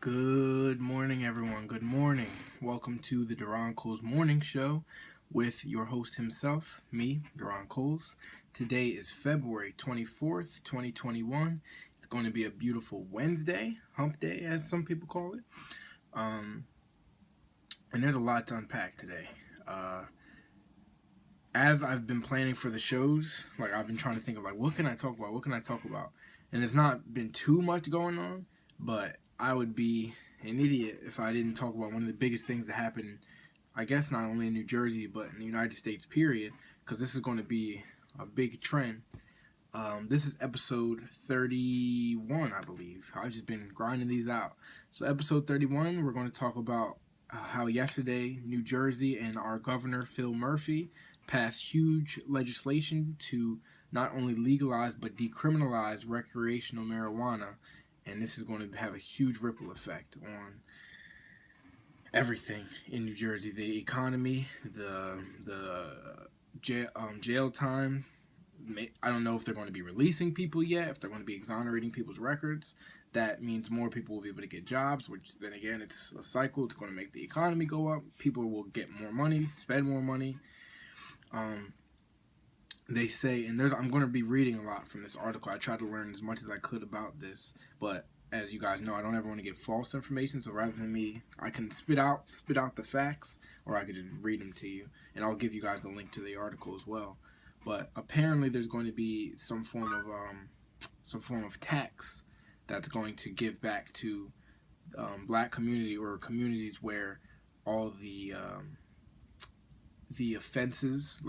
Good morning, everyone. Good morning. Welcome to the Duron Morning Show with your host himself, me, Duron Coles. Today is February 24th, 2021. It's going to be a beautiful Wednesday, hump day, as some people call it. And there's a lot to unpack today. As I've been planning for the shows, I've been trying to think of, what can I talk about? And there's not been too much going on, but I would be an idiot if I didn't talk about one of the biggest things that happened, I guess not only in New Jersey, but in the United States, period, because this is going to be a big trend. This is episode 31, I believe. I've just been grinding these out. So episode 31, we're going to talk about how yesterday New Jersey and our governor, Phil Murphy, passed huge legislation to not only legalize but decriminalize recreational marijuana. And this is going to have a huge ripple effect on everything in New Jersey. The economy, the jail time. I don't know if they're going to be releasing people yet, if they're going to be exonerating people's records. That means more people will be able to get jobs, which then again, it's a cycle. It's going to make the economy go up. People will get more money, spend more money. They say, and I'm going to be reading a lot from this article. I tried to learn as much as I could about this, but as you guys know, I don't ever want to give false information. So rather than me, I can spit out the facts, or I could just read them to you, and I'll give you guys the link to the article as well. But apparently, there's going to be some form of tax that's going to give back to black community or communities where all the offenses,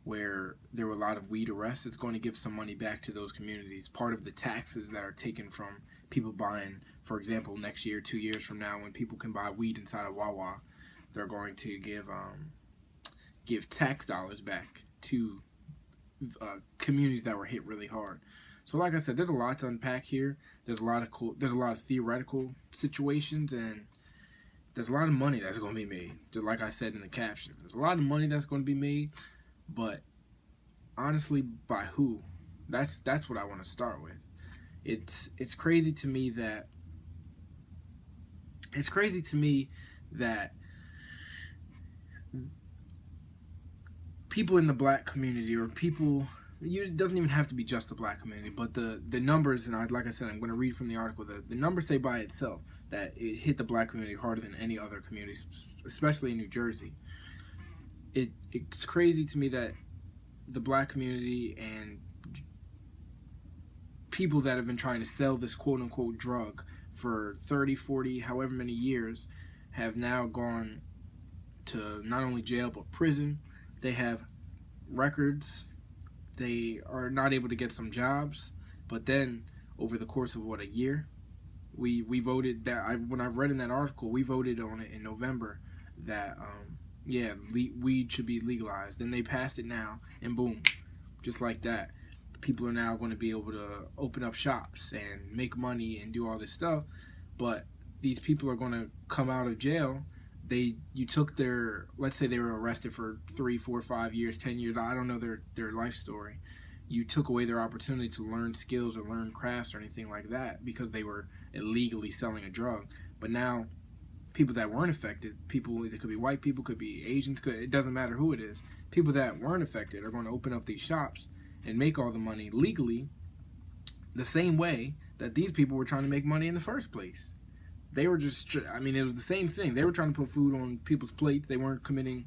where there were a lot of weed arrests. It's going to give some money back to those communities. Part of the taxes that are taken from people buying, for example, next year, 2 years from now, when people can buy weed inside of Wawa, they're going to give tax dollars back to communities that were hit really hard. So like I said, there's a lot to unpack here. There's a lot of theoretical situations, and there's a lot of money that's going to be made. Just like I said in the caption, there's a lot of money that's going to be made. But honestly, by who? That's what I want to start with. It's crazy to me that people in the black community, or people, it doesn't even have to be just the black community, but the numbers, and like I said, I'm going to read from the article, the numbers say by itself that it hit the black community harder than any other community, especially in New Jersey. It's crazy to me that the black community and people that have been trying to sell this quote-unquote drug for 30, 40, however many years have now gone to not only jail but prison. They have records. They are not able to get some jobs. But then, over the course of, a year, we voted that, when I've read in that article, we voted on it in November that weed should be legalized. Then they passed it now, and boom, just like that, people are now going to be able to open up shops and make money and do all this stuff. But these people are going to come out of jail. You took let's say they were arrested for 3, 4, 5 years, 10 years. I don't know their life story. You took away their opportunity to learn skills or learn crafts or anything like that because they were illegally selling a drug. But now, people that weren't affected, it could be white people, could be Asians, it doesn't matter who it is. People that weren't affected are going to open up these shops and make all the money legally the same way that these people were trying to make money in the first place. They were just, it was the same thing. They were trying to put food on people's plates. They weren't committing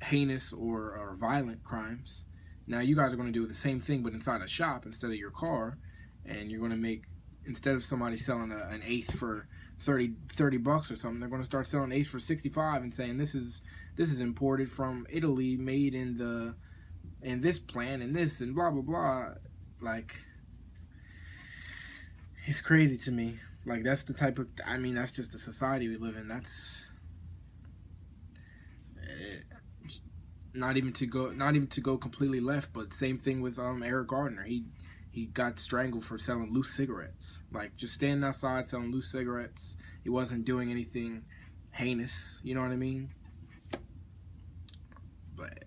heinous or violent crimes. Now you guys are going to do the same thing, but inside a shop instead of your car, and you're going to make, instead of somebody selling an eighth for $30 or something, they're going to start selling eighths for $65 and saying this is imported from Italy, made in this plant and this and blah blah blah. It's crazy to me. That's the type of, that's just the society we live in. That's not even to go completely left, but same thing with Eric Gardner. He got strangled for selling loose cigarettes. Just standing outside selling loose cigarettes. He wasn't doing anything heinous, you know what I mean? But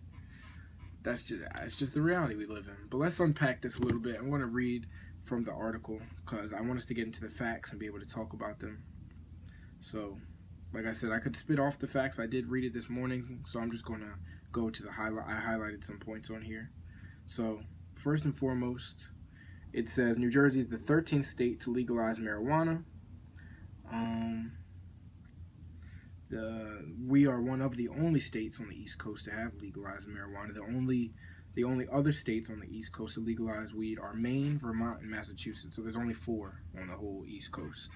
it's just the reality we live in. But let's unpack this a little bit. I'm going to read from the article because I want us to get into the facts and be able to talk about them. So, like I said, I could spit off the facts. I did read it this morning, so I'm just going to go to the highlight. I highlighted some points on here. So, first and foremost, it says New Jersey is the 13th state to legalize marijuana. We are one of the only states on the East Coast to have legalized marijuana. The only other states on the East Coast to legalize weed are Maine, Vermont, and Massachusetts. So there's only 4 on the whole East Coast.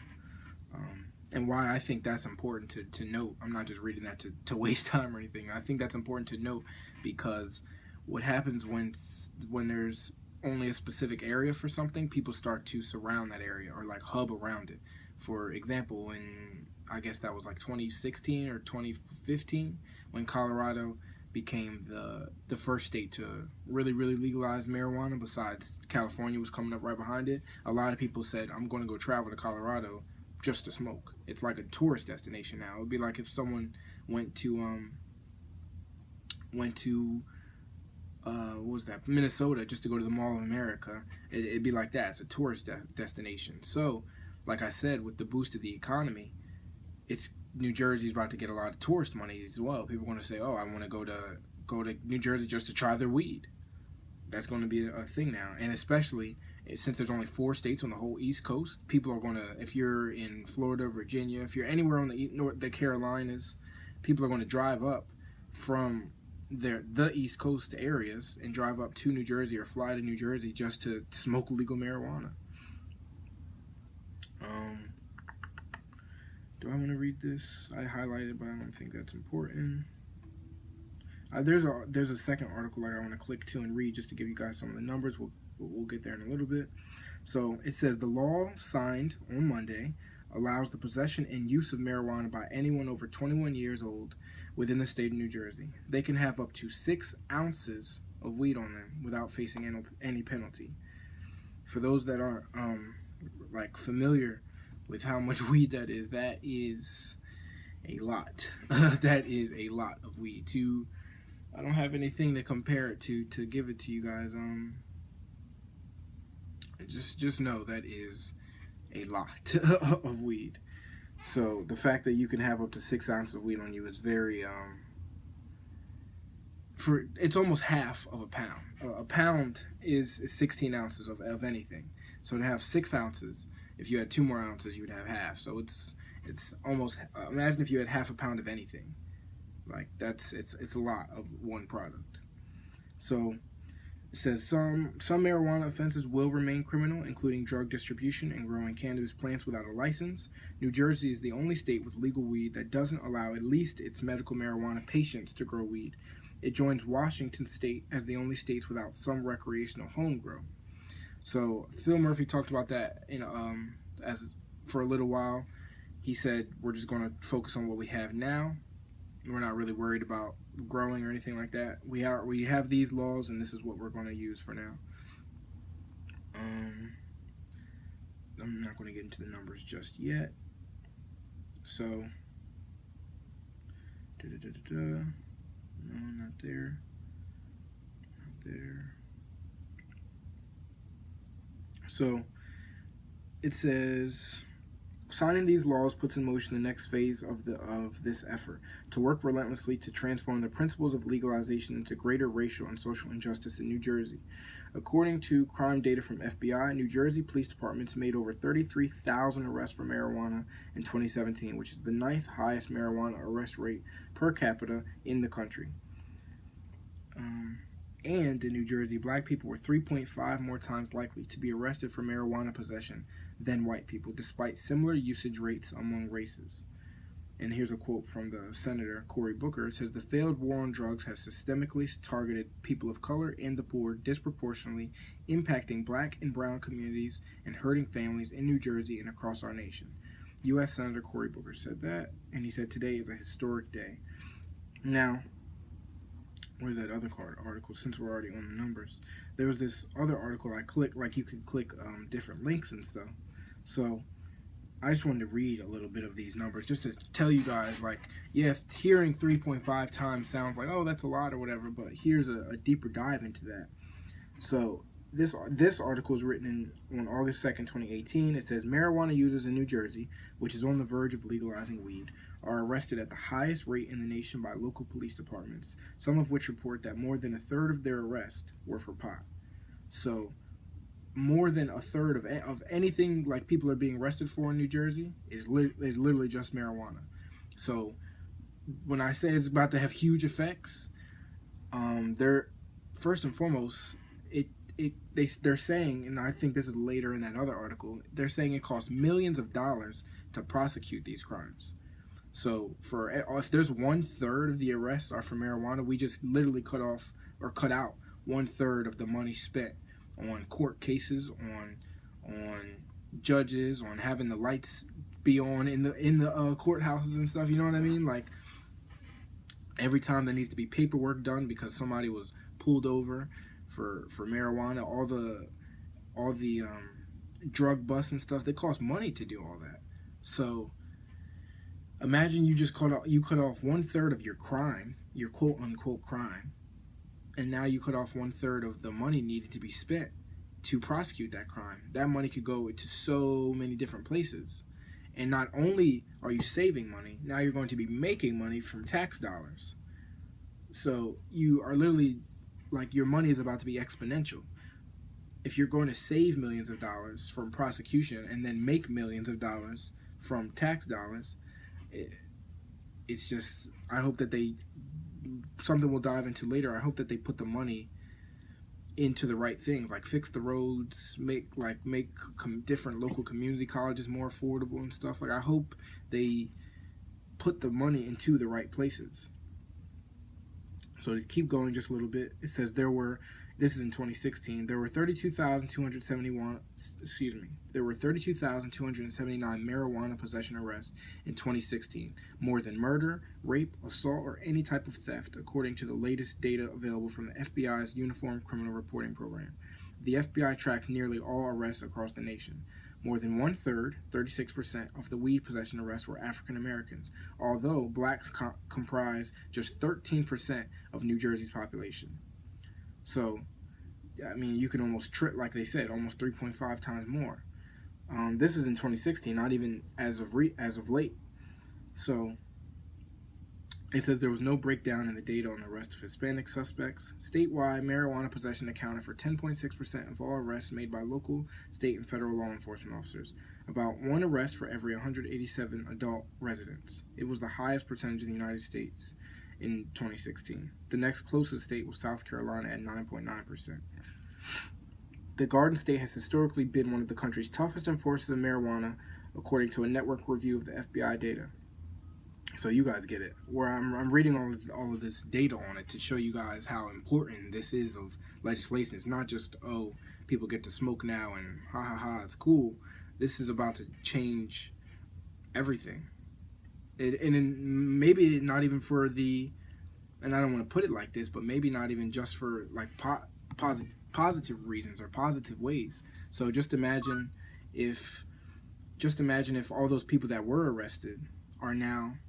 And why I think that's important to note, I'm not just reading that to waste time or anything. I think that's important to note because what happens when there's only a specific area for something, people start to surround that area or like hub around it. For example, in I guess that was like 2016 or 2015 when Colorado became the first state to really legalize marijuana, besides California was coming up right behind it. A lot of people said, I'm going to go travel to Colorado just to smoke. It's like a tourist destination now. It would be like if someone went to what was that, Minnesota, just to go to the Mall of America. It'd be like that. It's a tourist destination. So, like I said, with the boost of the economy, New Jersey's about to get a lot of tourist money as well. People are going to say, oh, I want to go to New Jersey just to try their weed. That's going to be a thing now. And especially since there's only 4 states on the whole East Coast, people are going to, if you're in Florida, Virginia, if you're anywhere on the Carolinas, people are going to drive up from the East Coast areas and drive up to New Jersey or fly to New Jersey just to smoke legal marijuana. Do I want to read this? I highlighted, but I don't think that's important. There's a second article that I want to click to and read just to give you guys some of the numbers. We'll get there in a little bit. So it says the law signed on Monday allows the possession and use of marijuana by anyone over 21 years old within the state of New Jersey. They can have up to 6 ounces of weed on them without facing any penalty. For those that aren't like familiar with how much weed that is a lot. That is a lot of weed. I don't have anything to compare it to give it to you guys. Just know that is a lot of weed. So the fact that you can have up to 6 ounces of weed on you is very it's almost half of a pound. A pound is 16 ounces of anything. So to have 6 ounces, if you had 2 more ounces, you would have half. So it's almost, imagine if you had half a pound of anything. Like it's a lot of one product. So it says some marijuana offenses will remain criminal, including drug distribution and growing cannabis plants without a license. New Jersey is the only state with legal weed that doesn't allow at least its medical marijuana patients to grow weed. It joins Washington State as the only states without some recreational home grow. So Phil Murphy talked about that as for a little while. He said we're just going to focus on what we have now. We're not really worried about growing or anything like that. We have these laws, and this is what we're going to use for now. I'm not going to get into the numbers just yet. So, no, not there. Not there. So, it says, signing these laws puts in motion the next phase of this effort to work relentlessly to transform the principles of legalization into greater racial and social injustice in New Jersey. According to crime data from FBI, New Jersey police departments made over 33,000 arrests for marijuana in 2017, which is the 9th highest marijuana arrest rate per capita in the country. And in New Jersey, black people were 3.5 more times likely to be arrested for marijuana possession than white people, despite similar usage rates among races. And here's a quote from the Senator Cory Booker. It says, the failed war on drugs has systemically targeted people of color and the poor disproportionately, impacting black and brown communities and hurting families in New Jersey and across our nation. U.S. Senator Cory Booker said that, and he said today is a historic day. Now, where's that other article? Since we're already on the numbers, there was this other article I clicked, like you could click different links and stuff. So I just wanted to read a little bit of these numbers just to tell you guys, like, yeah, hearing 3.5 times sounds like, oh, that's a lot or whatever, but here's a deeper dive into that. So this article is written on August 2nd, 2018. It says marijuana users in New Jersey, which is on the verge of legalizing weed, are arrested at the highest rate in the nation by local police departments, some of which report that more than a third of their arrests were for pot. So more than a third of anything like people are being arrested for in New Jersey is literally just marijuana. So when I say it's about to have huge effects, they're first and foremost they're saying, and I think this is later in that other article, they're saying it costs millions of dollars to prosecute these crimes. So if there's 1/3 of the arrests are for marijuana, we just literally cut out 1/3 of the money spent on court cases, on judges, on having the lights be on in the courthouses and stuff. You know what I mean? Like every time there needs to be paperwork done because somebody was pulled over for marijuana, all the drug busts and stuff, they cost money to do all that. So imagine you just cut off 1/3 of your crime, your quote unquote crime, and now you cut off 1/3 of the money needed to be spent to prosecute that crime. That money could go to so many different places. And not only are you saving money, now you're going to be making money from tax dollars. So you are literally, like, your money is about to be exponential. If you're going to save millions of dollars from prosecution and then make millions of dollars from tax dollars, it's just, I hope that something we'll dive into later, I hope that they put the money into the right things, like fix the roads, make different local community colleges more affordable and stuff. Like, I hope they put the money into the right places. So to keep going just a little bit, it says this is in 2016, there were 32,279 marijuana possession arrests in 2016, more than murder, rape, assault, or any type of theft, according to the latest data available from the FBI's Uniform Criminal Reporting Program. The FBI tracks nearly all arrests across the nation. More than 1/3, 36%, of the weed possession arrests were African Americans, although blacks comprise just 13% of New Jersey's population. So, I mean, you can almost like they said, almost 3.5 times more. This is in 2016, not even as of late. So it says there was no breakdown in the data on the arrest of Hispanic suspects. Statewide, marijuana possession accounted for 10.6% of all arrests made by local, state, and federal law enforcement officers. About one arrest for every 187 adult residents. It was the highest percentage in the United States in 2016. The next closest state was South Carolina at 9.9%. The Garden State has historically been one of the country's toughest enforcers of marijuana, according to a network review of the FBI data. So you guys get it. Where I'm reading all of this data on it to show you guys how important this is of legislation. It's not just, oh, people get to smoke now and ha ha ha, it's cool. This is about to change everything. And maybe not even for and I don't want to put it like this, but maybe not even just for like positive reasons or positive ways. So just imagine if all those people that were arrested are now,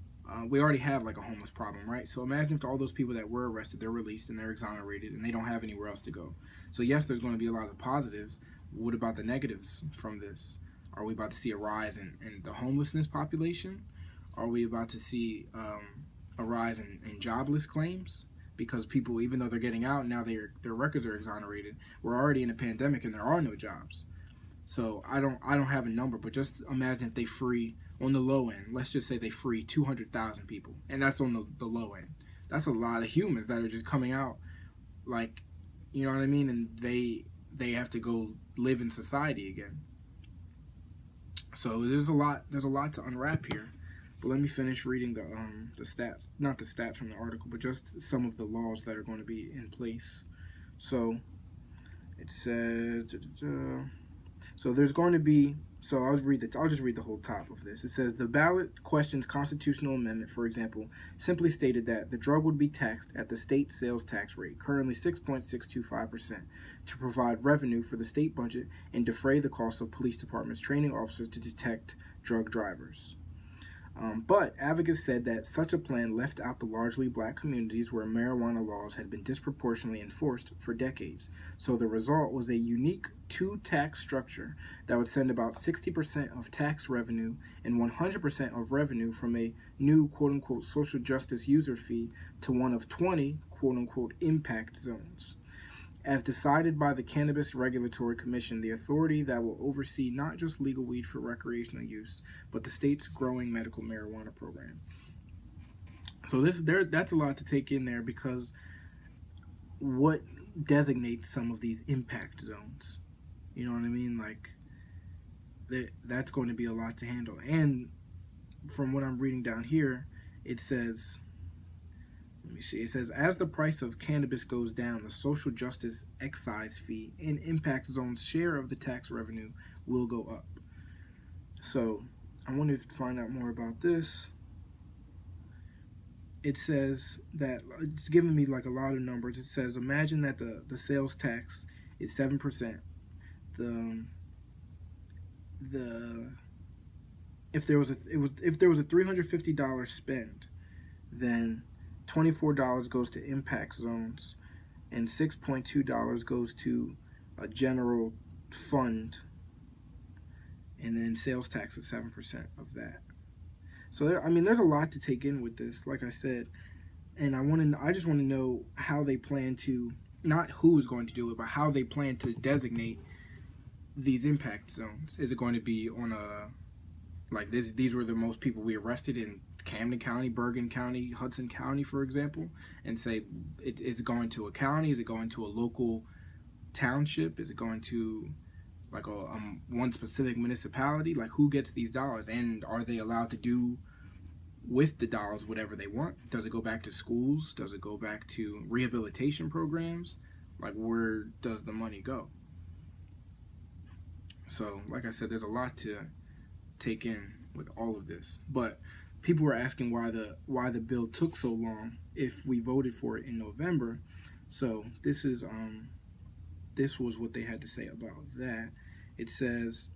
we already have like a homeless problem, right? So imagine if all those people that were arrested, they're released and they're exonerated and they don't have anywhere else to go. So yes, there's going to be a lot of positives. What about the negatives from this? Are we about to see a rise in the homelessness population? Are we about to see a rise in jobless claims? Because people, even though they're getting out, now their records are exonerated. We're already in a pandemic and there are no jobs. So I don't have a number, but just imagine if they free, on the low end, let's just say they free 200,000 people. And that's on the low end. That's a lot of humans that are just coming out, like, you know what I mean? And they have to go live in society again. So there's a lot to unwrap here. But let me finish reading the stats, not the stats from the article, but just some of the laws that are going to be in place. So it says, so there's going to be, so I'll just read the whole top of this. It says the ballot questions constitutional amendment, for example, simply stated that the drug would be taxed at the state sales tax rate, currently 6.625%, to provide revenue for the state budget and defray the costs of police departments training officers to detect drug drivers. But advocates said that such a plan left out the largely black communities where marijuana laws had been disproportionately enforced for decades. So the result was a unique two-tax structure that would send about 60% of tax revenue and 100% of revenue from a new quote-unquote social justice user fee to one of 20 quote-unquote impact zones. As decided by the Cannabis Regulatory Commission, the authority that will oversee not just legal weed for recreational use, but the state's growing medical marijuana program. So that's a lot to take in there, because what designates some of these impact zones? You know what I mean? Like, that's going to be a lot to handle. And from what I'm reading down here, it says, let me see. It says, as the price of cannabis goes down, the social justice excise fee and impact zone's share of the tax revenue will go up. So I wanted to find out more about this. It says that it's giving me like a lot of numbers. It says, imagine that the sales tax is 7%. If there was a $350 spend, then $24 goes to impact zones, and $6.2 goes to a general fund, and then sales tax is 7% of that. So there's a lot to take in with this, like I said, and I just want to know how they plan to, not who is going to do it, but how they plan to designate these impact zones. Is it going to be on a, like this? These were the most people we arrested in Camden County, Bergen County, Hudson County, for example, and say is it going to a county? Is it going to a local township? Is it going to like one specific municipality? Like, who gets these dollars, and are they allowed to do with the dollars whatever they want? Does it go back to schools? Does it go back to rehabilitation programs? Like, where does the money go? So, like I said, there's a lot to take in with all of this, but people were asking why the bill took so long if we voted for it in November. So this was what they had to say about that. It says,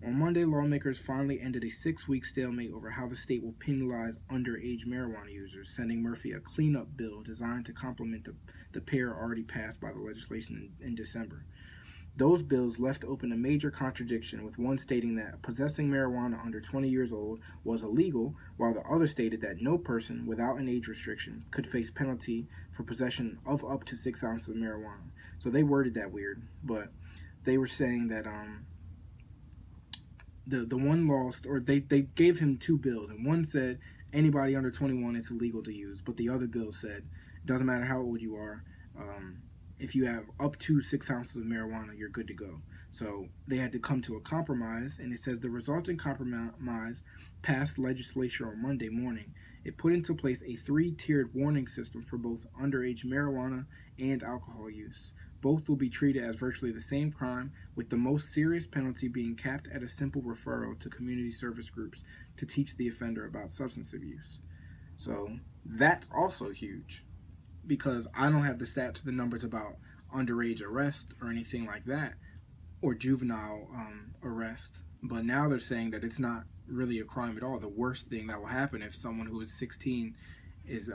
on Monday, lawmakers finally ended a 6-week stalemate over how the state will penalize underage marijuana users, sending Murphy a cleanup bill designed to complement the pair already passed by the legislation in December. Those bills left open a major contradiction, with one stating that possessing marijuana under 20 years old was illegal, while the other stated that no person without an age restriction could face penalty for possession of up to 6 ounces of marijuana. So they worded that weird, but they were saying that the one lost, or they gave him two bills, and one said anybody under 21 it's illegal to use, but the other bill said it doesn't matter how old you are. If you have up to 6 ounces of marijuana, you're good to go. So they had to come to a compromise, and it says the resulting compromise passed legislature on Monday morning. It put into place a 3-tiered warning system for both underage marijuana and alcohol use. Both will be treated as virtually the same crime, with the most serious penalty being capped at a simple referral to community service groups to teach the offender about substance abuse. So that's also huge, because I don't have the stats, the numbers about underage arrest or anything like that, or juvenile arrest. But now they're saying that it's not really a crime at all. The worst thing that will happen if someone who is 16 is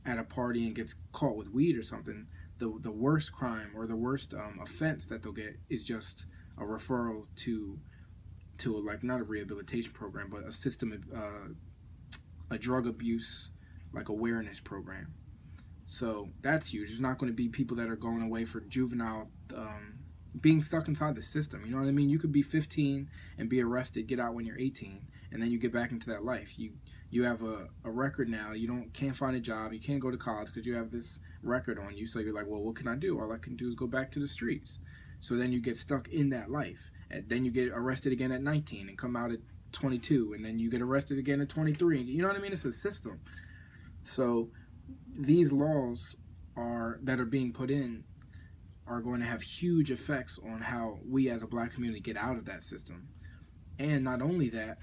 at a party and gets caught with weed or something, the worst crime or the worst offense that they'll get is just a referral to like, not a rehabilitation program, but a system, a drug abuse like awareness program. So that's huge. There's not going to be people that are going away for juvenile, being stuck inside the system. You know what I mean? You could be 15 and be arrested, get out when you're 18, and then you get back into that life. You have a record now. You can't find a job. You can't go to college because you have this record on you. So you're like, well, what can I do? All I can do is go back to the streets. So then you get stuck in that life. And then you get arrested again at 19 and come out at 22. And then you get arrested again at 23. You know what I mean? It's a system. So these laws that are being put in are going to have huge effects on how we as a black community get out of that system. And not only that,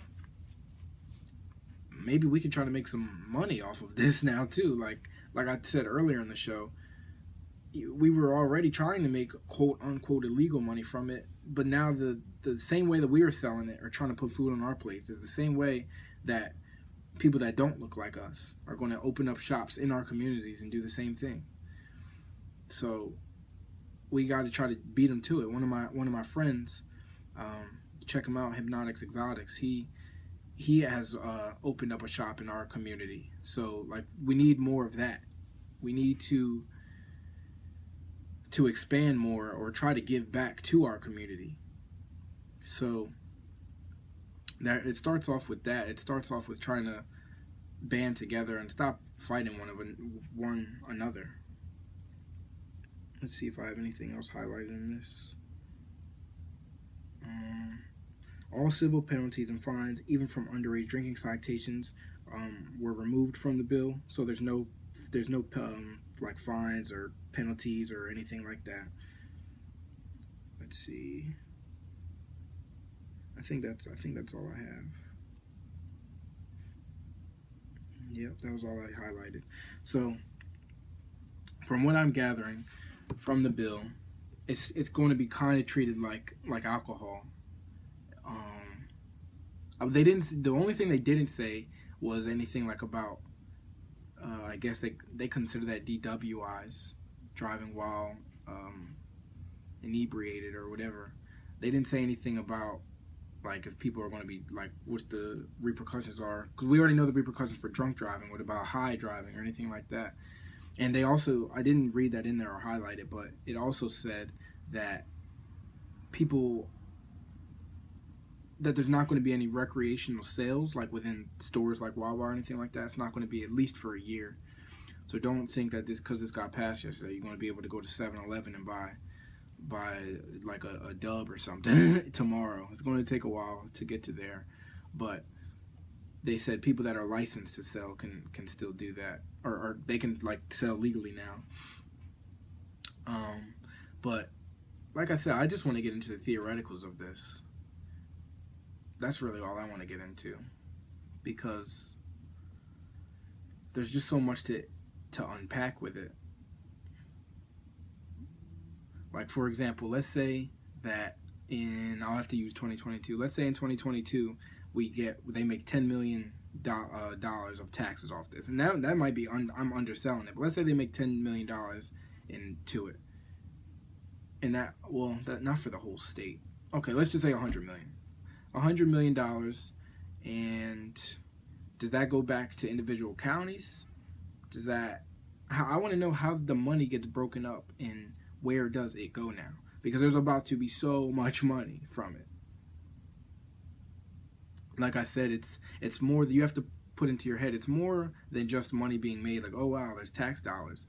maybe we can try to make some money off of this now too. Like I said earlier in the show, we were already trying to make quote unquote illegal money from it, but now the same way that we are selling it or trying to put food on our plates is the same way that people that don't look like us are going to open up shops in our communities and do the same thing. So we got to try to beat them to it. One of my friends, check him out, Hypnotics Exotics. He has opened up a shop in our community. So like we need more of that. We need to expand more or try to give back to our community. So that it starts off with that. It starts off with trying to band together and stop fighting one another. Let's see if I have anything else highlighted in this. All civil penalties and fines, even from underage drinking citations, were removed from the bill. So there's no like fines or penalties or anything like that. Let's see. I think that's all I have. Yep, that was all I highlighted. So, from what I'm gathering from the bill, it's going to be kind of treated like alcohol. They didn't. The only thing they didn't say was anything like about. I guess they consider that DWIs, driving while inebriated or whatever. They didn't say anything about like if people are going to be like what the repercussions are, because we already know the repercussions for drunk driving. What about high driving or anything like that? And they also, I didn't read that in there or highlight it, but it also said that that there's not going to be any recreational sales like within stores like Wawa or anything like that. It's not going to be at least for a year. So don't think that because this got passed yesterday, you're going to be able to go to 7-Eleven and buy like a dub or something tomorrow. It's going to take a while to get to there, but they said people that are licensed to sell can still do that, or they can like sell legally now. But like I said, I just want to get into the theoreticals of this. That's really all I want to get into, because there's just so much to unpack with it. Like, for example, let's say that I'll have to use 2022. Let's say in 2022 they make $10 million of taxes off this, and that might be I'm underselling it, but let's say they make $10 million into it, and that not for the whole state. Okay, let's just say $100 million, and does that go back to individual counties? I want to know how the money gets broken up and where does it go now? Because there's about to be so much money from it. Like I said, it's more that you have to put into your head. It's more than just money being made. Like, oh wow, there's tax dollars.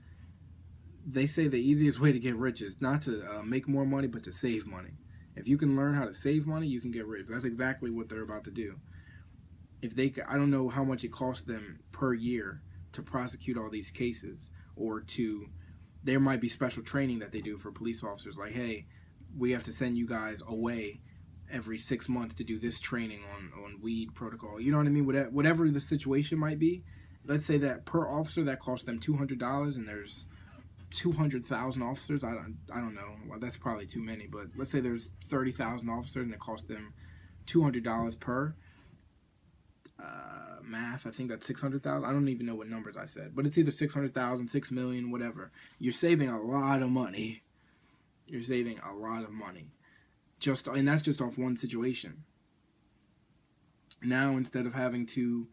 They say the easiest way to get rich is not to make more money, but to save money. If you can learn how to save money, you can get rich. That's exactly what they're about to do. I don't know how much it costs them per year to prosecute all these cases, or there might be special training that they do for police officers. Like, hey, we have to send you guys away every 6 months to do this training on weed protocol. You know what I mean? Whatever the situation might be. Let's say that per officer that costs them $200, and there's 200,000 officers. I don't know. Well, that's probably too many, but let's say there's 30,000 officers and it costs them $200 per. Math, I think that's 600,000. I don't even know what numbers I said, but it's either 600,000, 6 million, whatever. You're saving a lot of money. And that's just off one situation. Now, instead of having to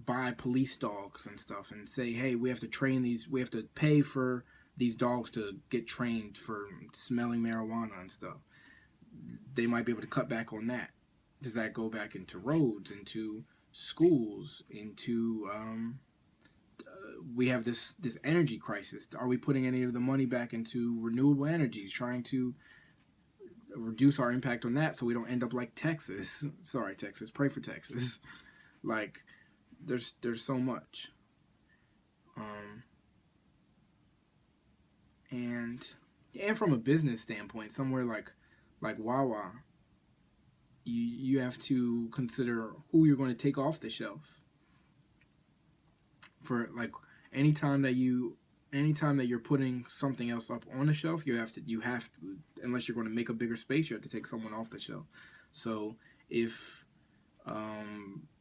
buy police dogs and stuff and say, hey, we have to pay for these dogs to get trained for smelling marijuana and stuff, they might be able to cut back on that. Does that go back into roads, into schools, into we have this energy crisis? Are we putting any of the money back into renewable energies, trying to reduce our impact on that so we don't end up like Texas? Sorry, Texas. Pray for Texas. Like, there's so much. And from a business standpoint, somewhere like Wawa, you have to consider who you're going to take off the shelf. For like anytime that you're putting something else up on the shelf, you have to unless you're going to make a bigger space, you have to take someone off the shelf. So if I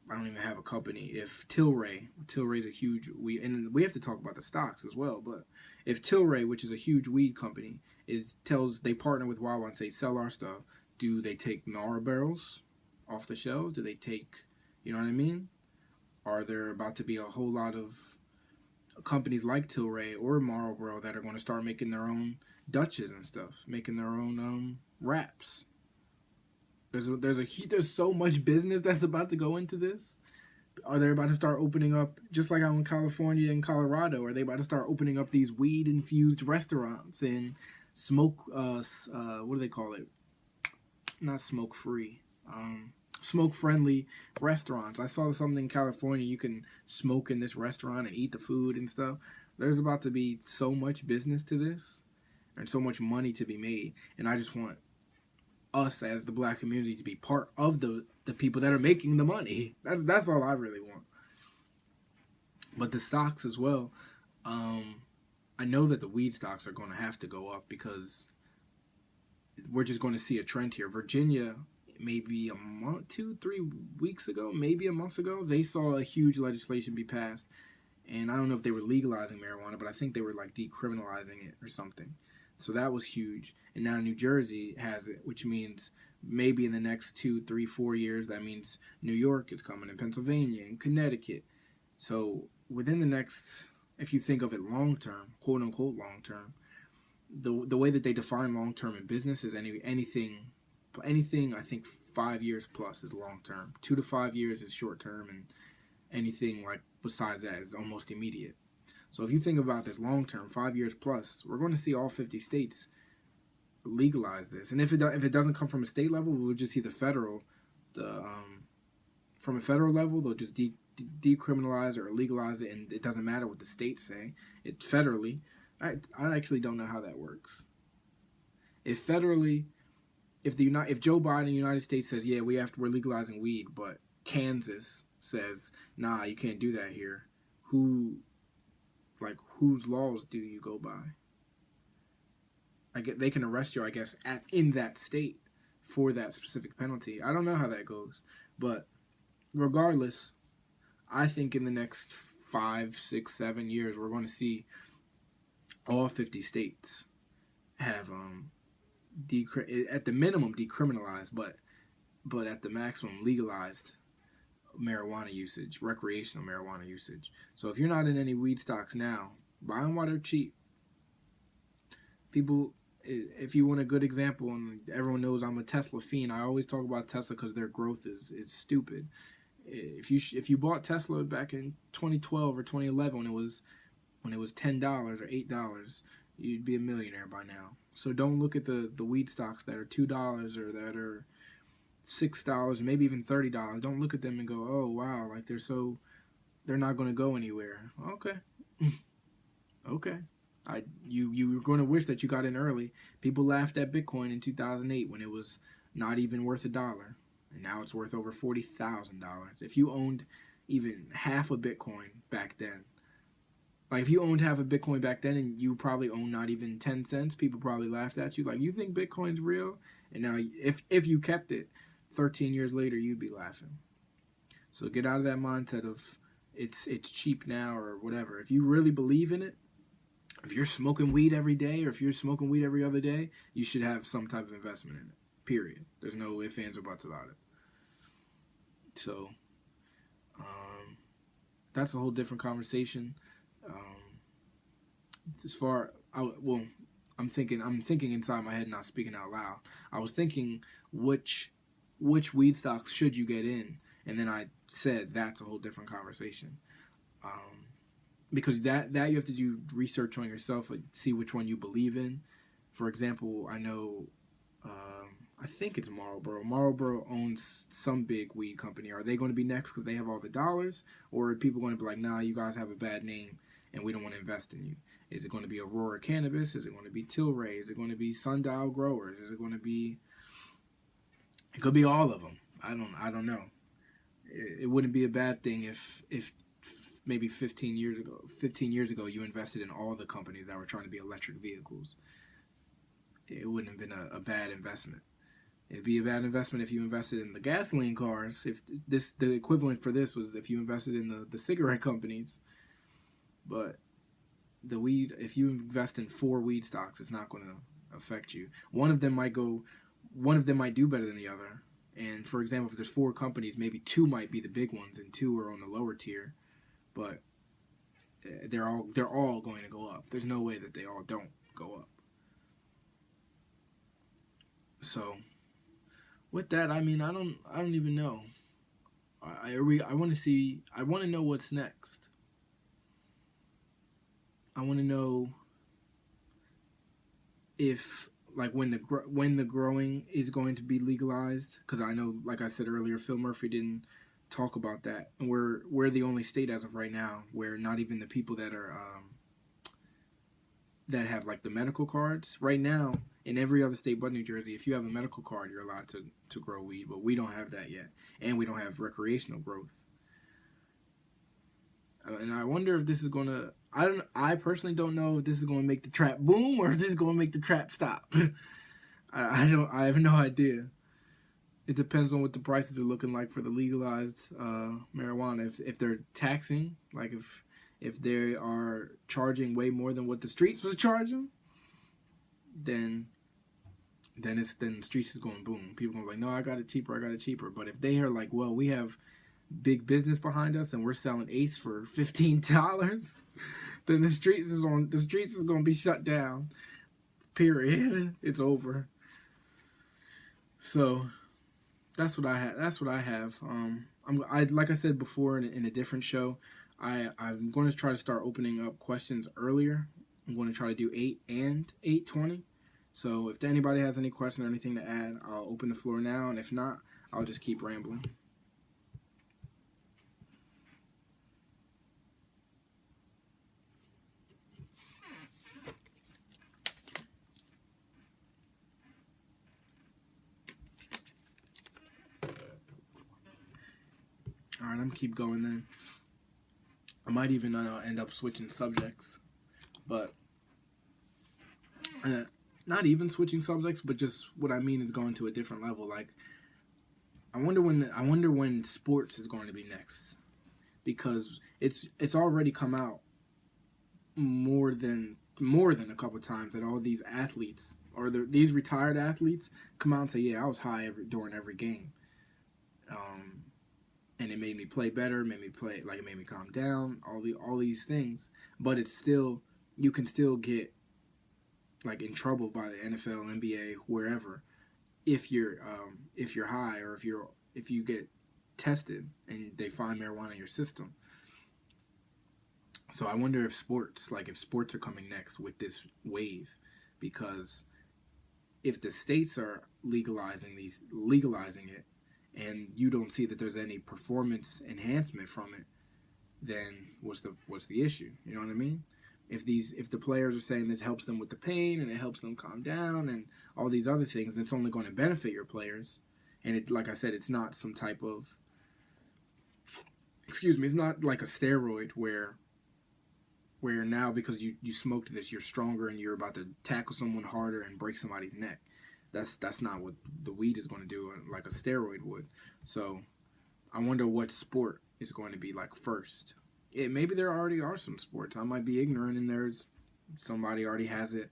don't even have a company. If Tilray's a huge weed, and we have to talk about the stocks as well. But if Tilray, which is a huge weed company, they partner with Wawa and say sell our stuff, do they take Marlboros off the shelves? Do they take, you know what I mean? Are there about to be a whole lot of companies like Tilray or Marlboro that are going to start making their own Dutches and stuff, making their own wraps? There's so much business that's about to go into this. Are they about to start opening up, just like out in California and Colorado? Are they about to start opening up these weed infused restaurants and smoke? What do they call it? Not smoke free. Smoke friendly restaurants. I saw something in California. You can smoke in this restaurant and eat the food and stuff. There's about to be so much business to this and so much money to be made. And I just want us as the black community to be part of the people that are making the money. That's all I really want. But the stocks as well. I know that the weed stocks are going to have to go up because we're just going to see a trend here. Virginia, maybe a month, 2-3 weeks ago, maybe a month ago, they saw a huge legislation be passed. And I don't know if they were legalizing marijuana, but I think they were like decriminalizing it or something. So that was huge. And now New Jersey has it, which means maybe in the next 2, 3, 4 years, that means New York is coming, and Pennsylvania, and Connecticut. So within the next, if you think of it long term, quote unquote long term, the way that they define long term in business is anything I think 5 years plus is long term. 2 to 5 years is short term, and anything like besides that is almost immediate. So if you think about this long term, 5 years plus, we're going to see all 50 states legalize this. And if it doesn't come from a state level, we'll just see from a federal level, they'll just decriminalize or legalize it, and it doesn't matter what the states say. It federally, I actually don't know how that works. If federally, if Joe Biden in the United States says, yeah, we're legalizing weed, but Kansas says, nah, you can't do that here, whose laws do you go by? They can arrest you, I guess, in that state for that specific penalty. I don't know how that goes, but regardless, I think in the next 5, 6, 7 years, we're going to see all 50 states have at the minimum decriminalized, but at the maximum legalized marijuana usage, recreational marijuana usage. So if you're not in any weed stocks now, buy them while they're cheap. People, if you want a good example, and everyone knows I'm a Tesla fiend, I always talk about Tesla because their growth is stupid. If you bought Tesla back in 2012 or 2011 when it was $10 or $8, you'd be a millionaire by now. So don't look at the weed stocks that are $2 or that are $6, maybe even $30. Don't look at them and go, oh wow, like they're not going to go anywhere. Okay. Okay. You were going to wish that you got in early. People laughed at Bitcoin in 2008 when it was not even worth $1, and now it's worth over $40,000. If you owned even half a Bitcoin back then, like if you owned half a Bitcoin back then and you probably owned not even 10 cents, people probably laughed at you like, you think Bitcoin's real? And now if you kept it 13 years later, you'd be laughing. So get out of that mindset of it's cheap now or whatever. If you really believe in it, if you're smoking weed every day or if you're smoking weed every other day, you should have some type of investment in it. Period. There's no ifs, ands, or buts about it. So that's a whole different conversation. I'm thinking inside my head, not speaking out loud. I was thinking which weed stocks should you get in, and then I said that's a whole different conversation. Because that you have to do research on yourself, like see which one you believe in. For example, I know, I think it's Marlboro. Marlboro owns some big weed company. Are they going to be next because they have all the dollars, or are people going to be like, nah, you guys have a bad name and we don't want to invest in you? Is it going to be Aurora Cannabis? Is it going to be Tilray? Is it going to be Sundial Growers? Is it going to be? It could be all of them. I don't know. It wouldn't be a bad thing if maybe 15 years ago you invested in all the companies that were trying to be electric vehicles. It wouldn't have been a bad investment. It'd be a bad investment if you invested in the gasoline cars. If the equivalent for this was if you invested in the cigarette companies. But the weed, if you invest in 4 weed stocks, it's not going to affect you. One of them might do better than the other. And for example, if there's 4 companies, maybe 2 might be the big ones and 2 are on the lower tier. But they're all going to go up. There's no way that they all don't go up. So with that, I mean, I don't even know. I want to know what's next. I want to know if like when the growing is going to be legalized, because I know, like I said earlier, Phil Murphy didn't talk about that, and we're the only state as of right now where not even the people that are that have like the medical cards right now. In every other state but New Jersey, if you have a medical card, you're allowed to grow weed, but we don't have that yet, and we don't have recreational growth. And I wonder if this is gonna. I personally don't know if this is gonna make the trap boom or if this is gonna make the trap stop. I don't. I have no idea. It depends on what the prices are looking like for the legalized marijuana. If they're taxing, like if they are charging way more than what the streets was charging, then the streets is going boom. People are like, no, I got it cheaper. But if they are like, well, we have big business behind us and we're selling eighths for $15, then the streets is going to be shut down. Period. It's over. So that's what I have. I like I said before in a different show, I'm going to try to start opening up questions earlier. I'm going to try to do 8 and 8:20. So if anybody has any questions or anything to add, I'll open the floor now, and if not, I'll just keep rambling. All right, I'm gonna keep going then. I might even end up switching subjects, but not even switching subjects, but just what I mean is going to a different level. Like, I wonder when sports is going to be next, because it's already come out more than a couple times that all these athletes or these retired athletes come out and say, yeah, I was high during every game. And it made me play better, it made me calm down, all these things. But it's still, you can still get like in trouble by the NFL, NBA, wherever, if you're high, or if you get tested and they find marijuana in your system. So I wonder if sports are coming next with this wave, because if the states are legalizing it, and you don't see that there's any performance enhancement from it, then what's the issue? You know what I mean? If the players are saying that it helps them with the pain and it helps them calm down and all these other things, and it's only going to benefit your players, and it, like I said, it's not some type of, it's not like a steroid where now because you smoked this, you're stronger and you're about to tackle someone harder and break somebody's neck. That's not what the weed is going to do like a steroid would. So I wonder what sport is going to be like first. Maybe there already are some sports. I might be ignorant and there's somebody already has it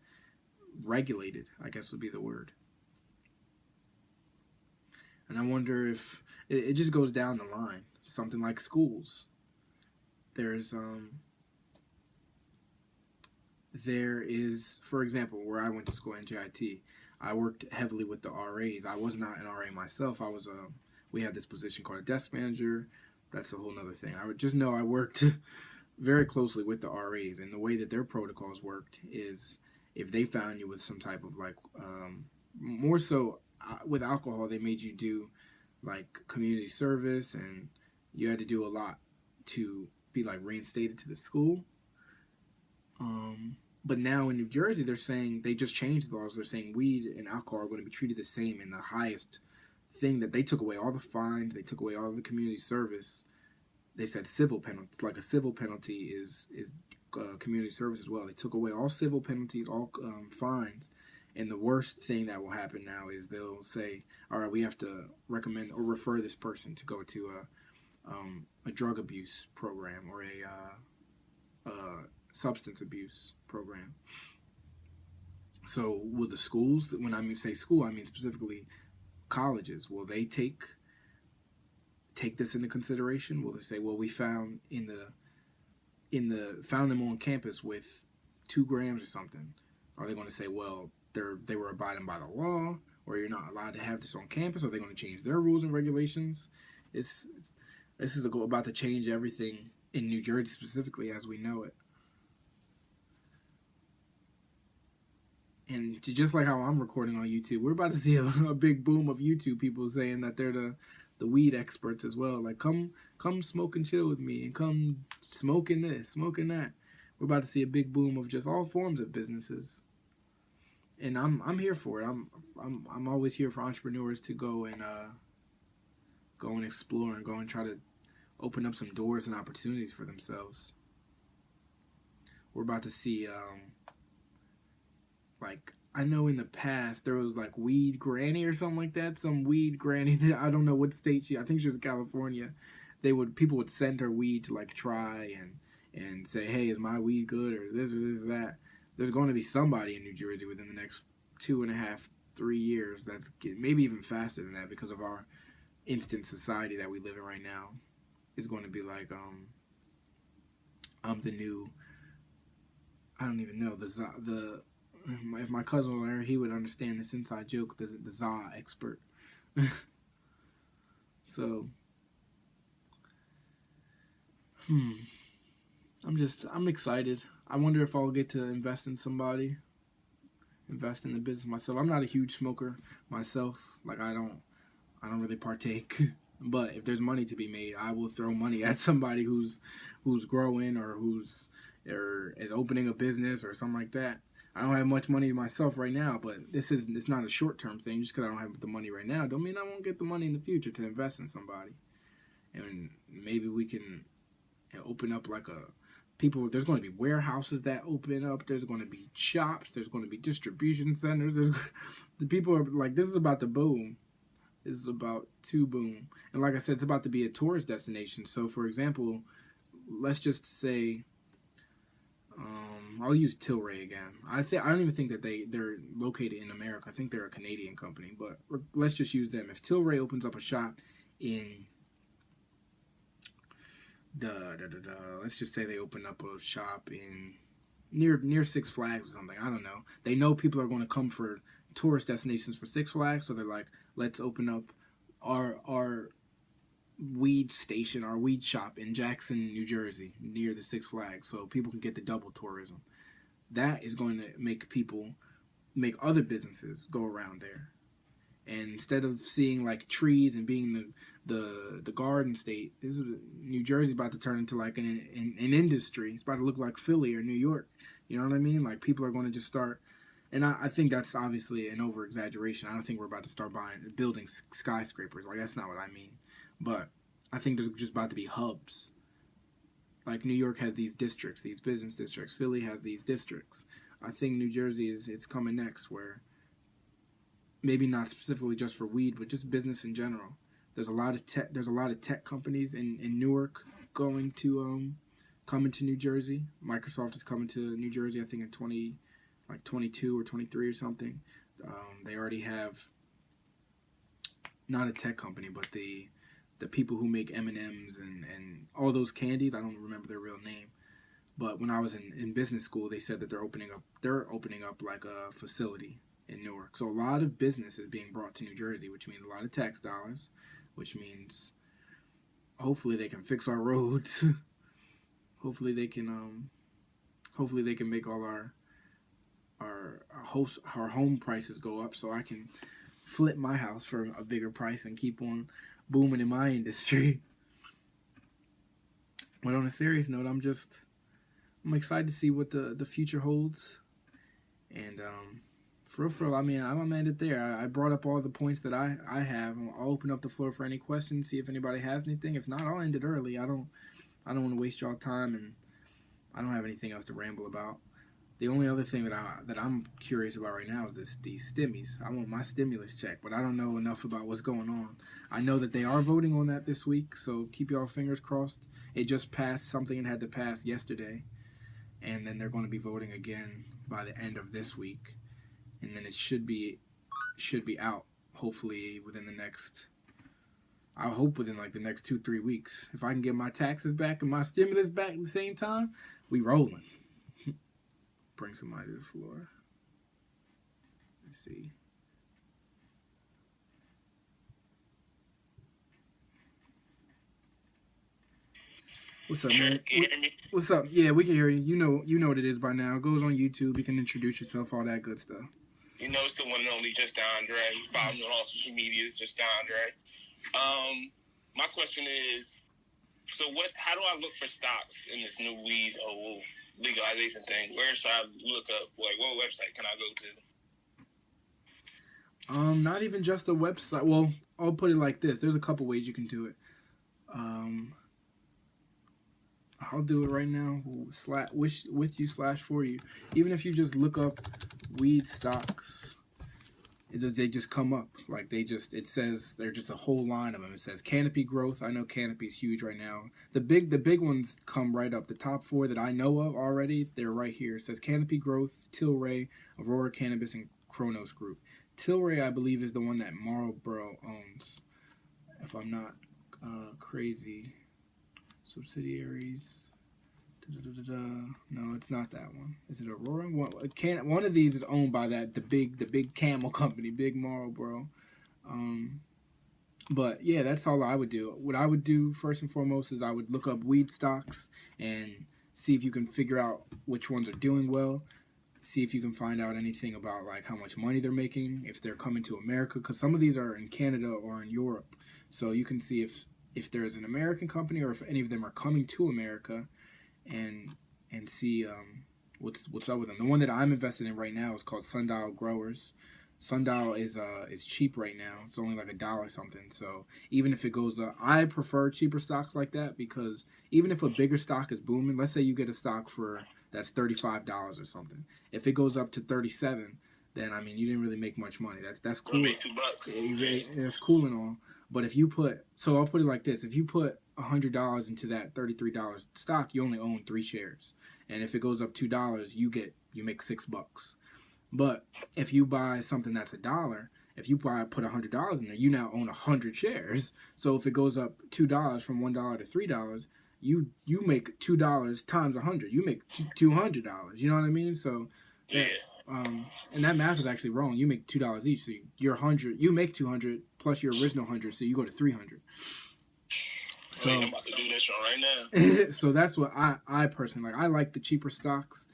regulated, I guess would be the word. And I wonder if it just goes down the line. Something like schools. There is, for example, where I went to school, NJIT, I worked heavily with the RAs. I was not an RA myself. We had this position called a desk manager. That's a whole nother thing. I would just know I worked very closely with the RAs, and the way that their protocols worked is if they found you with some type of like, more so with alcohol, they made you do like community service, and you had to do a lot to be like reinstated to the school. But now in New Jersey, they're saying, they just changed the laws. They're saying weed and alcohol are going to be treated the same, and the highest thing that they took away all the fines, they took away all the community service. They said civil penalties, like a civil penalty is community service as well. They took away all civil penalties, all fines, And the worst thing that will happen now is they'll say, all right, we have to recommend or refer this person to go to a drug abuse program or substance abuse program. So will the schools, when I say school, I mean specifically colleges, will they take this into consideration? Will they say, well, we found found them on campus with 2 grams or something? Are they going to say, well, they were abiding by the law, or you're not allowed to have this on campus? Are they going to change their rules and regulations? This is about to change everything in New Jersey specifically as we know it. And just like how I'm recording on YouTube, we're about to see a big boom of YouTube people saying that they're the weed experts as well. Like, come smoke and chill with me, and come smoking this, smoking that. We're about to see a big boom of just all forms of businesses, and I'm here for it. I'm always here for entrepreneurs to go and explore and go and try to open up some doors and opportunities for themselves. We're about to see like, I know in the past there was like Weed Granny or something like that. Some weed granny that I don't know what state I think she was in California. People would send her weed to like try and say, hey, is my weed good, or is this or this or that. There's going to be somebody in New Jersey within the next 2.5, 3 years that's maybe even faster than that, because of our instant society that we live in right now, is going to be like the new, I don't even know, if my cousin were there, he would understand this inside joke, the za expert. So, I'm excited. I wonder if I'll get to invest in somebody, invest in the business myself. I'm not a huge smoker myself. Like, I don't really partake. But if there's money to be made, I will throw money at somebody who's growing or is opening a business or something like that. I don't have much money myself right now, but it's not a short-term thing. Just because I don't have the money right now don't mean I won't get the money in the future to invest in somebody. And maybe we can open up like there's going to be warehouses that open up. There's going to be shops. There's going to be distribution centers. The people are like, this is about to boom. This is about to boom. And like I said, it's about to be a tourist destination. So, for example, let's just say, I'll use Tilray again. I don't even think that they're located in America. I think they're a Canadian company, but let's just use them. If Tilray opens up a shop in let's just say they open up a shop in near Six Flags or something. I don't know. They know people are going to come for tourist destinations for Six Flags, so they're like, let's open up our weed station, our weed shop in Jackson, New Jersey, near the Six Flags, so people can get the double tourism. That is going to make other businesses go around there. And instead of seeing like trees and being the garden state, New Jersey's about to turn into like an industry. It's about to look like Philly or New York. You know what I mean? Like, people are going to just start. And I think that's obviously an over-exaggeration. I don't think we're about to start building skyscrapers. Like, that's not what I mean. But I think there's just about to be hubs. Like, New York has these districts, these business districts. Philly has these districts. I think New Jersey it's coming next, where maybe not specifically just for weed, but just business in general. There's a lot of tech companies in Newark going to coming to New Jersey. Microsoft is coming to New Jersey, I think in 22 or 23 or something. They already have, not a tech company, but the people who make M&Ms and all those candies. I don't remember their real name, but when I was in business school, they said that they're opening up like a facility in Newark. So a lot of business is being brought to New Jersey, which means a lot of tax dollars, which means hopefully they can fix our roads. hopefully they can make all our home prices go up, so I can flip my house for a bigger price and keep on booming in my industry. But on a serious note, I'm excited to see what the future holds. And for real, I mean, I'm gonna end it there. I brought up all the points that I have. I'll open up the floor for any questions, see if anybody has anything. If not, I'll end it early. I don't want to waste y'all time, and I don't have anything else to ramble about. The only other thing that I'm curious about right now is these stimmies. I want my stimulus check, but I don't know enough about what's going on. I know that they are voting on that this week, so keep y'all fingers crossed. It just passed something it had to pass yesterday, and then they're going to be voting again by the end of this week, and then it should be out hopefully within the next. I hope within like the next 2-3 weeks. If I can get my taxes back and my stimulus back at the same time, we rolling. Bring somebody to the floor. Let's see. What's up, man? What's up? Yeah, we can hear you. You know what it is by now. It goes on YouTube. You can introduce yourself, all that good stuff. You know, it's the one and only Just Andre. Follow me on all social media. It's Just Andre. My question is, so how do I look for stocks in this new weed whole legalization thing? Where should I look up? Like, what website can I go to? Not even just a website. Well, I'll put it like this. There's a couple ways you can do it. I'll do it right now. With you / for you. Even if you just look up weed stocks, they just come up. Like it says there's just a whole line of them. It says Canopy Growth. I know Canopy's huge right now. The big ones come right up. The top 4 that I know of already, they're right here. It says Canopy Growth, Tilray, Aurora Cannabis, and Kronos Group. Tilray, I believe, is the one that Marlboro owns, if I'm not crazy. Subsidiaries. No, it's not that one. Is it Aurora? One of these is owned by the big camel company, Big Marlboro. But yeah, that's all I would do. What I would do first and foremost is I would look up weed stocks and see if you can figure out which ones are doing well. See if you can find out anything about like how much money they're making, if they're coming to America, because some of these are in Canada or in Europe. So you can see if there's an American company or if any of them are coming to America, and see what's up with them. The one that I'm invested in right now is called Sundial Growers. Sundial is cheap right now. It's only like $1 something. So even if it goes up, I prefer cheaper stocks like that, because even if a bigger stock is booming, let's say you get a stock that's $35 or something. If it goes up to 37, then I mean you didn't really make much money. That's cool. $2. That's cool and all. But if you I'll put it like this: if you put $100 into that $33 stock, you only own 3 shares, and if it goes up $2, you make $6. But if you buy something that's $1, if you put $100 in there, you now own 100 shares. So if it goes up $2 from $1 to $3, you make $2 times 100. You make $200. You know what I mean? So yeah. And that math is actually wrong. You make $2 each, so you're 100. You make 200 plus your original 100, so you go to 300. So I'm about to do this one right now. So that's what I personally like. I like the cheaper stocks,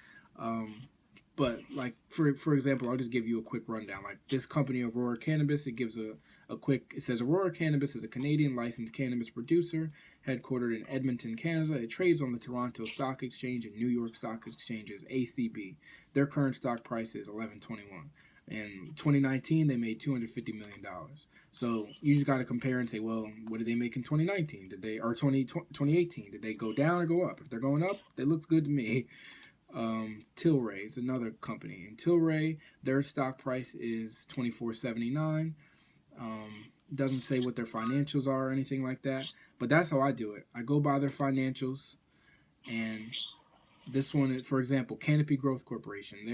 but like for example, I'll just give you a quick rundown. Like this company, Aurora Cannabis, it gives a quick. It says Aurora Cannabis is a Canadian licensed cannabis producer headquartered in Edmonton, Canada. It trades on the Toronto Stock Exchange and New York Stock Exchange's ACB. Their current stock price is $11.21. In 2019, they made $250 million. So you just got to compare and say, well, what did they make in 2019? 2018? Did they go down or go up? If they're going up, that looks good to me. Tilray is another company. And Tilray, their stock price is $24.79. Doesn't say what their financials are or anything like that. But that's how I do it. I go by their financials. And this one, for example, Canopy Growth Corporation,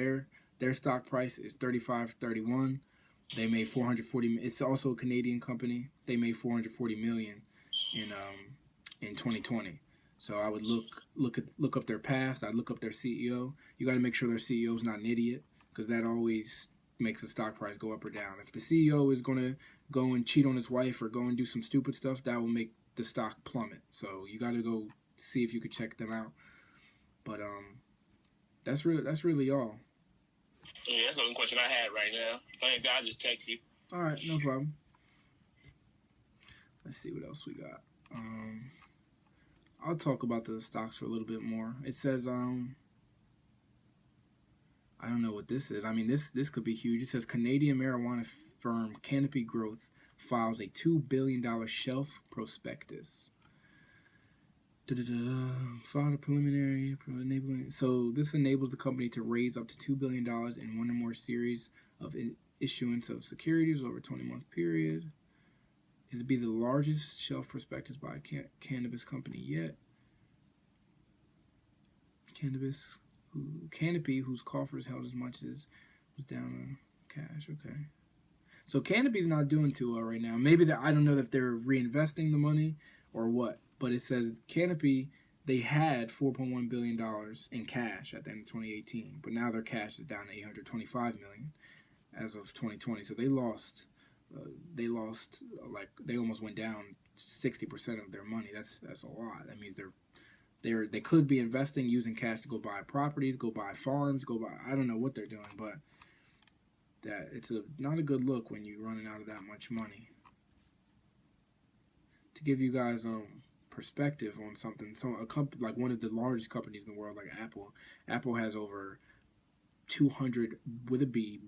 their stock price is $35.31. They made $440. It's also a Canadian company. They made $440 million in 2020. So I would look up their past. I'd look up their CEO. You got to make sure their CEO is not an idiot, because that always makes the stock price go up or down. If the CEO is going to go and cheat on his wife or go and do some stupid stuff, that will make the stock plummet. So you got to go see if you could check them out. But that's really all. Yeah, that's the only question I had right now. Thank God, I just text you. All right, no problem. Let's see what else we got. I'll talk about the stocks for a little bit more. It says, I don't know what this is. I mean, this could be huge. It says Canadian marijuana firm Canopy Growth files a $2 billion shelf prospectus. Filed a preliminary enabling. So this enables the company to raise up to $2 billion in one or more series of issuance of securities over a 20-month period. It'd be the largest shelf prospectus by a cannabis company yet. Canopy, whose coffers held as much as was down on cash. Okay. So Canopy's not doing too well right now. Maybe I don't know if they're reinvesting the money or what, but it says Canopy, they had $4.1 billion in cash at the end of 2018, but now their cash is down to $825 million as of 2020. So they lost they almost went down 60% of their money. That's a lot. That means they could be investing, using cash to go buy properties, go buy farms, I don't know what they're doing, but that it's not a good look when you're running out of that much money. To give you guys perspective on something, a company like one of the largest companies in the world, like Apple has over $200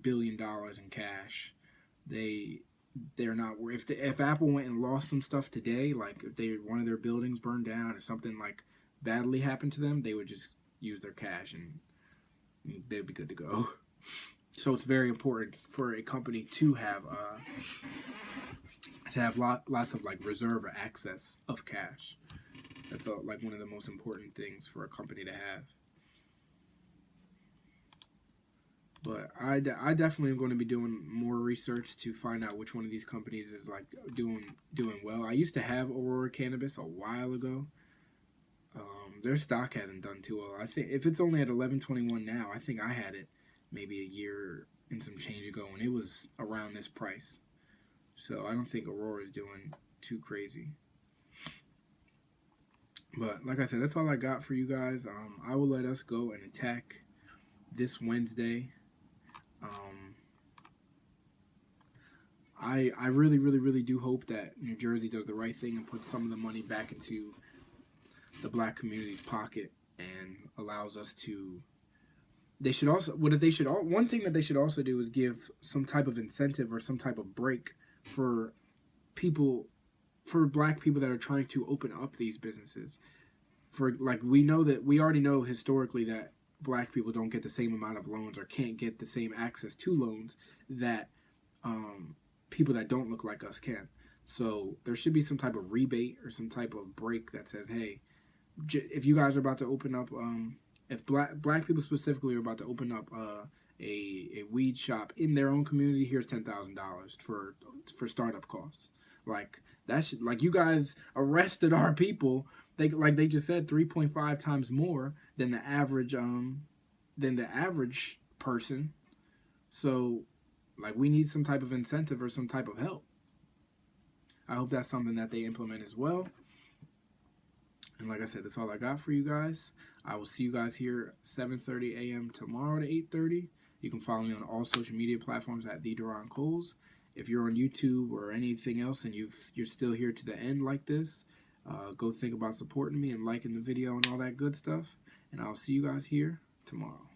billion in cash. They're not, if Apple went and lost some stuff today, like if one of their buildings burned down or something like badly happened to them, they would just use their cash and they'd be good to go. So it's very important for a company to have lots of like reserve or access of cash. That's like one of the most important things for a company to have. But I definitely am going to be doing more research to find out which one of these companies is like doing well. I used to have Aurora Cannabis a while ago. Their stock hasn't done too well. I think if it's only at $11.21 now, I think I had it maybe a year and some change ago when it was around this price. So I don't think Aurora is doing too crazy. But like I said, that's all I got for you guys. I will let us go and attack this Wednesday. I really, really, really do hope that New Jersey does the right thing and puts some of the money back into the black community's pocket and allows us to. One thing that they should also do is give some type of incentive or some type of break for black people that are trying to open up these businesses. We already know historically that black people don't get the same amount of loans or can't get the same access to loans that people that don't look like us can. So there should be some type of rebate or some type of break that says, hey, if you guys are about to open up, if black people specifically are about to open up a weed shop in their own community, here's $10,000 for startup costs. Like that should, like, you guys arrested our people. They just said 3.5 times more than the average person. So like we need some type of incentive or some type of help. I hope that's something that they implement as well. And like I said, that's all I got for you guys. I will see you guys here 7:30 a.m. tomorrow to 8:30. You can follow me on all social media platforms at the Duron Coles. If you're on YouTube or anything else and you're still here to the end like this, go think about supporting me and liking the video and all that good stuff. And I'll see you guys here tomorrow.